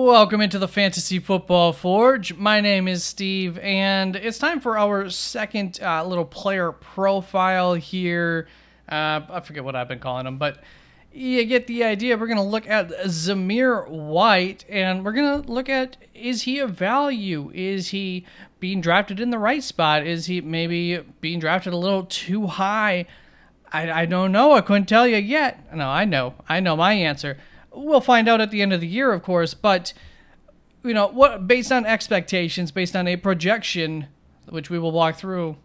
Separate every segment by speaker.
Speaker 1: Welcome into the Fantasy Football Forge. My name is Steve, and it's time for our second little player profile here. I forget what I've been calling them, but you get the idea. We're going to look at Zamir White, and we're going to look at, is he a value? Is he being drafted in the right spot? Is he maybe being drafted a little too high? I don't know. I couldn't tell you yet. No, I know my answer. We'll find out at the end of the year, of course, but what based on expectations, based on a projection, which we will walk through,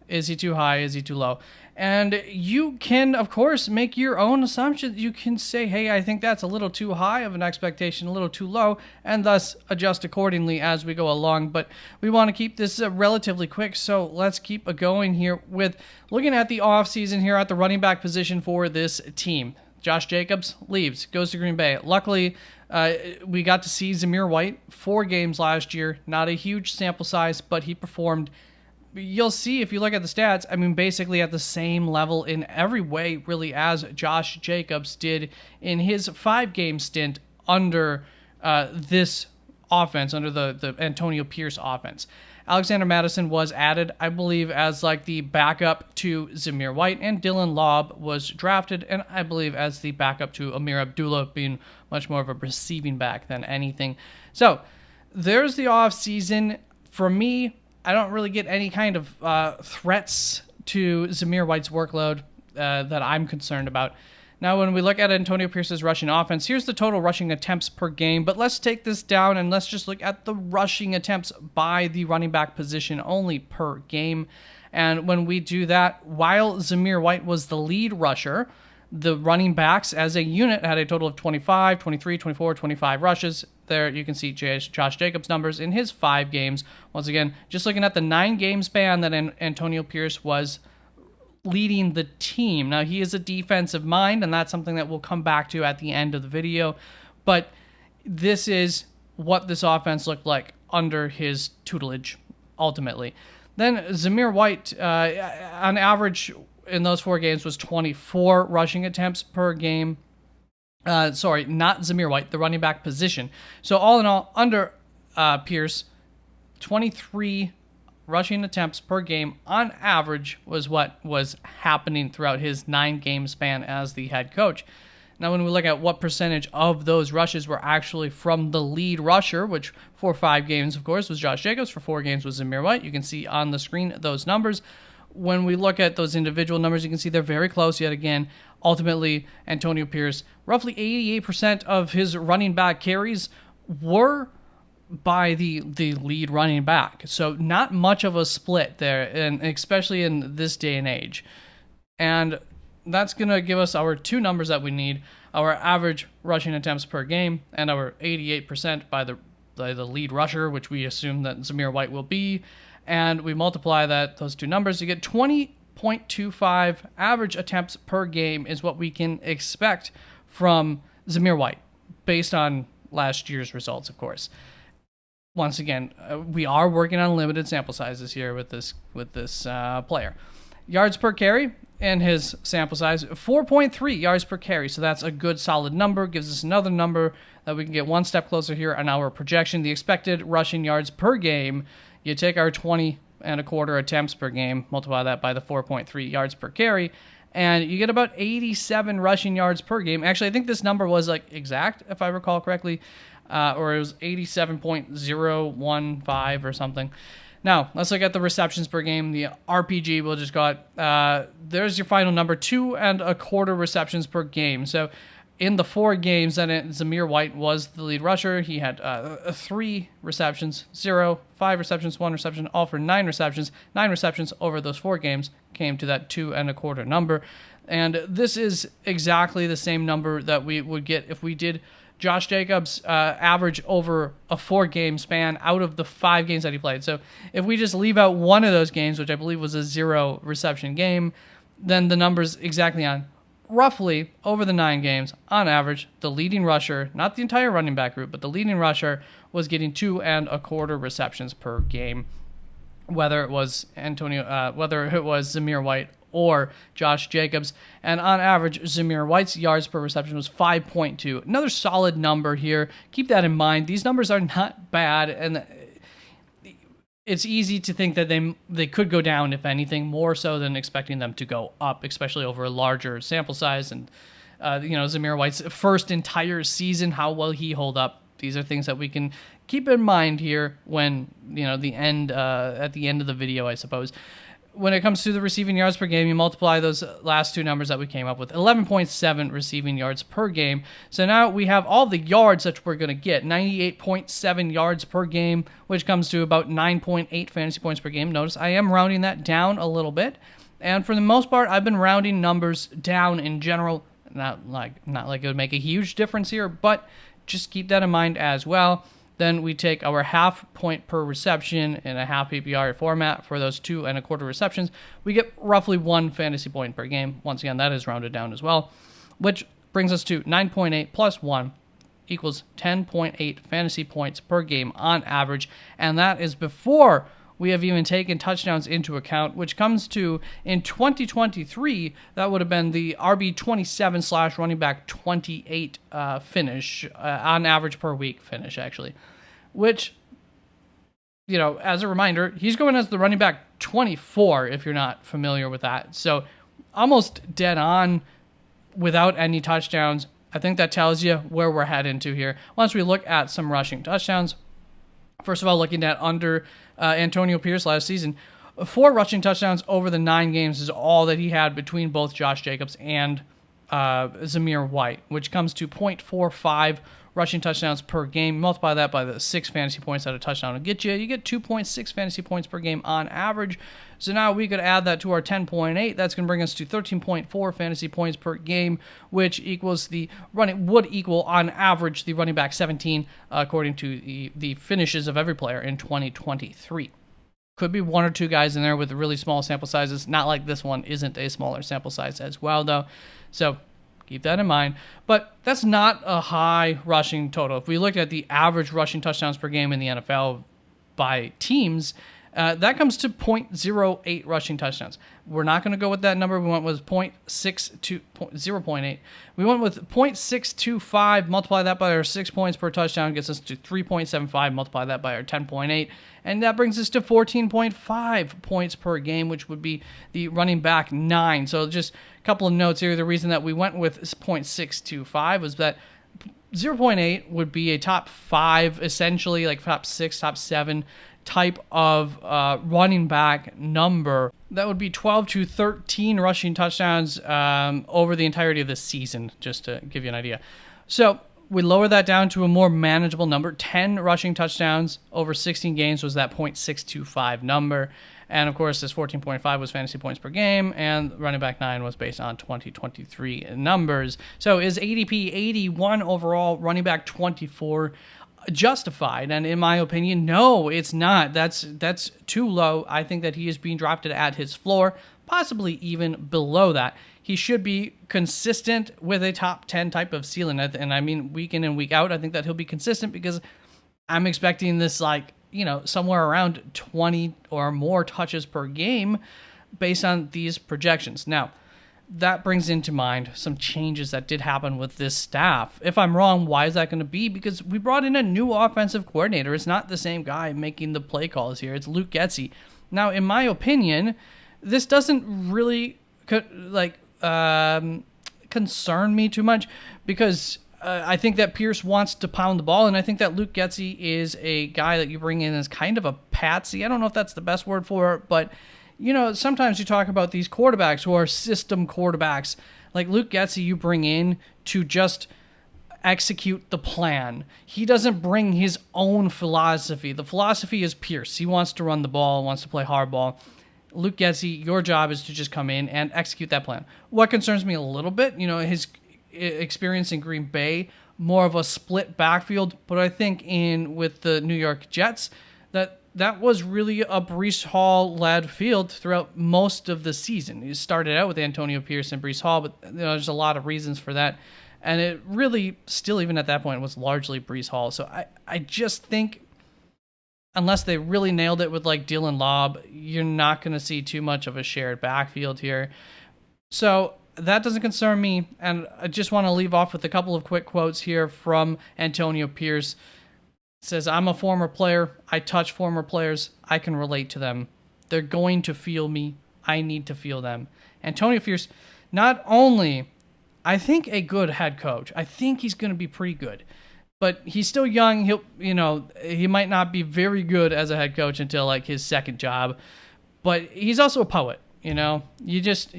Speaker 1: is he too high, is he too low? And you can, of course, make your own assumptions. You can say, hey, I think that's a little too high of an expectation, a little too low, and thus adjust accordingly as we go along. But we want to keep this relatively quick, so let's keep going here with looking at the offseason here at the running back position for this team. Josh Jacobs leaves, goes to Green Bay. Luckily, we got to see Zamir White 4 games last year. Not a huge sample size, but he performed. You'll see if you look at the stats, I mean, basically at the same level in every way, really, as Josh Jacobs did in his 5-game stint under this offense, under the Antonio Pierce offense. Alexander Mattison was added, I believe, as like the backup to Zamir White, and Dylan Lobb was drafted, and I believe as the backup to Amir Abdullah, being much more of a receiving back than anything. So there's the offseason. For me, I don't really get any kind of threats to Zamir White's workload that I'm concerned about. Now, when we look at Antonio Pierce's rushing offense, here's the total rushing attempts per game, but let's take this down and let's just look at the rushing attempts by the running back position only per game. And when we do that, while Zamir White was the lead rusher, the running backs as a unit had a total of 25, 23, 24, 25 rushes. There you can see Josh Jacobs' numbers in his 5 games. Once again, just looking at the 9-game span that Antonio Pierce was leading the team. Now, he is a defensive mind, and that's something that we'll come back to at the end of the video, but this is what this offense looked like under his tutelage, ultimately. Then Zamir White, on average in those 4 games, was 24 rushing attempts per game. Sorry, not Zamir White, the running back position. So all in all, under Pierce, 23 rushing attempts per game on average was what was happening throughout his 9-game span as the head coach. Now, when we look at what percentage of those rushes were actually from the lead rusher, which for 5 games, of course, was Josh Jacobs, for 4 games was Zamir White, you can see on the screen those numbers. When we look at those individual numbers, you can see they're very close yet again. Ultimately, Antonio Pierce, roughly 88% of his running back carries were by the lead running back. So not much of a split there, and especially in this day and age. And that's going to give us our 2 numbers that we need, our average rushing attempts per game and our 88% by the lead rusher, which we assume that Zamir White will be. And we multiply those 2 numbers to get 20.25 average attempts per game is what we can expect from Zamir White, based on last year's results, of course. Once again, we are working on limited sample sizes here with this player. Yards per carry and his sample size, 4.3 yards per carry. So that's a good solid number. Gives us another number that we can get one step closer here on our projection. The expected rushing yards per game, you take our 20.25 attempts per game, multiply that by the 4.3 yards per carry, and you get about 87 rushing yards per game. Actually, I think this number was like exact, if I recall correctly. Or it was 87.015 or something. Now, let's look at the receptions per game. The RPG will just got, there's your final number, 2.25 receptions per game. So in the 4 games that Zamir White was the lead rusher, he had 3 receptions, 0, 5 receptions, 1 reception, all for 9 receptions. 9 receptions over those 4 games came to that 2.25 number. And this is exactly the same number that we would get if we did Josh Jacobs' average over a 4-game span out of the 5 games that he played. So if we just leave out one of those games, which I believe was a 0 reception game, then the number's exactly on. Roughly, over the 9 games, on average, the leading rusher, not the entire running back group, but the leading rusher was getting 2.25 receptions per game, whether it was Zamir White or Josh Jacobs. And on average, Zamir White's yards per reception was 5.2. Another solid number here. Keep that in mind. These numbers are not bad, and it's easy to think that they could go down, if anything, more so than expecting them to go up, especially over a larger sample size. And Zamir White's first entire season, how will he hold up? These are things that we can keep in mind here when, at the end of the video, I suppose. When it comes to the receiving yards per game, you multiply those last two numbers that we came up with, 11.7 receiving yards per game. So now we have all the yards that we're going to get, 98.7 yards per game, which comes to about 9.8 fantasy points per game. Notice I am rounding that down a little bit. And for the most part, I've been rounding numbers down in general. Not like it would make a huge difference here, but just keep that in mind as well. Then we take our half point per reception in a half PPR format for those 2.25 receptions. We get roughly 1 fantasy point per game. Once again, that is rounded down as well, which brings us to 9.8 plus 1 equals 10.8 fantasy points per game on average. And that is before we have even taken touchdowns into account, which comes to, in 2023, that would have been the RB27 / running back 28 finish, on average per week finish, actually. Which, as a reminder, he's going as the running back 24, if you're not familiar with that. So almost dead on without any touchdowns. I think that tells you where we're heading to here. Once we look at some rushing touchdowns, first of all, looking at under Antonio Pierce last season, 4 rushing touchdowns over the 9 games is all that he had between both Josh Jacobs and Zamir White, which comes to 0.45 rushing touchdowns per game. Multiply that by the 6 fantasy points that a touchdown will get you. You get 2.6 fantasy points per game on average. So now we could add that to our 10.8. That's going to bring us to 13.4 fantasy points per game, which would equal on average the running back 17, according to the finishes of every player in 2023. Could be 1 or 2 guys in there with really small sample sizes. Not like this one isn't a smaller sample size as well, though. So keep that in mind. But that's not a high rushing total. If we look at the average rushing touchdowns per game in the NFL by teams, that comes to 0.08 rushing touchdowns. We're not going to go with that number. We went with 0.8. We went with 0.625. Multiply that by our 6 points per touchdown, gets us to 3.75. Multiply that by our 10.8. And that brings us to 14.5 points per game, which would be the running back 9. So just a couple of notes here. The reason that we went with 0.625 was that 0.8 would be a top 5, essentially, like top 6, top 7 type of running back number. That would be 12 to 13 rushing touchdowns over the entirety of the season, just to give you an idea. So we lower that down to a more manageable number. 10 rushing touchdowns over 16 games was that 0.625 number. And, of course, this 14.5 was fantasy points per game, and running back 9 was based on 2023 numbers. So is ADP 81 overall, running back 24 justified? And in my opinion, no, it's not. That's too low. I think that he is being drafted at his floor, possibly even below that. He should be consistent with a top 10 type of ceiling. And I mean, week in and week out, I think that he'll be consistent because I'm expecting this, somewhere around 20 or more touches per game based on these projections. Now, that brings into mind some changes that did happen with this staff. If I'm wrong, why is that going to be? Because we brought in a new offensive coordinator. It's not the same guy making the play calls here. It's Luke Getsy. Now, in my opinion, this doesn't really concern me too much because I think that Pierce wants to pound the ball, and I think that Luke Getsy is a guy that you bring in as kind of a patsy. I don't know if that's the best word for it, but sometimes you talk about these quarterbacks who are system quarterbacks. Like Luke Getsy, you bring in to just execute the plan. He doesn't bring his own philosophy. The philosophy is Pierce. He wants to run the ball, wants to play hardball. Luke Getsy, your job is to just come in and execute that plan. What concerns me a little bit, his experience in Green Bay, more of a split backfield, but I think with the New York Jets, that was really a Breece Hall-led field throughout most of the season. He started out with Antonio Pierce and Breece Hall, but there's a lot of reasons for that. And it really, still even at that point, was largely Breece Hall. So I just think unless they really nailed it with like Dylan Lobb, you're not going to see too much of a shared backfield here. So that doesn't concern me. And I just want to leave off with a couple of quick quotes here from Antonio Pierce. It says, I'm a former player. I touch former players. I can relate to them. They're going to feel me. I need to feel them. Antonio Pierce, not only, I think, a good head coach. I think he's going to be pretty good. But he's still young. He might not be very good as a head coach until like his second job. But he's also a poet. You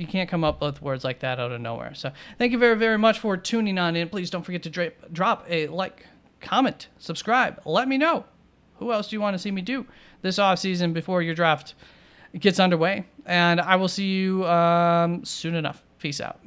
Speaker 1: can't come up with words like that out of nowhere. So thank you very, very much for tuning on in. Please don't forget to drop a like, comment, subscribe. Let me know who else do you want to see me do this offseason before your draft gets underway. And I will see you soon enough. Peace out.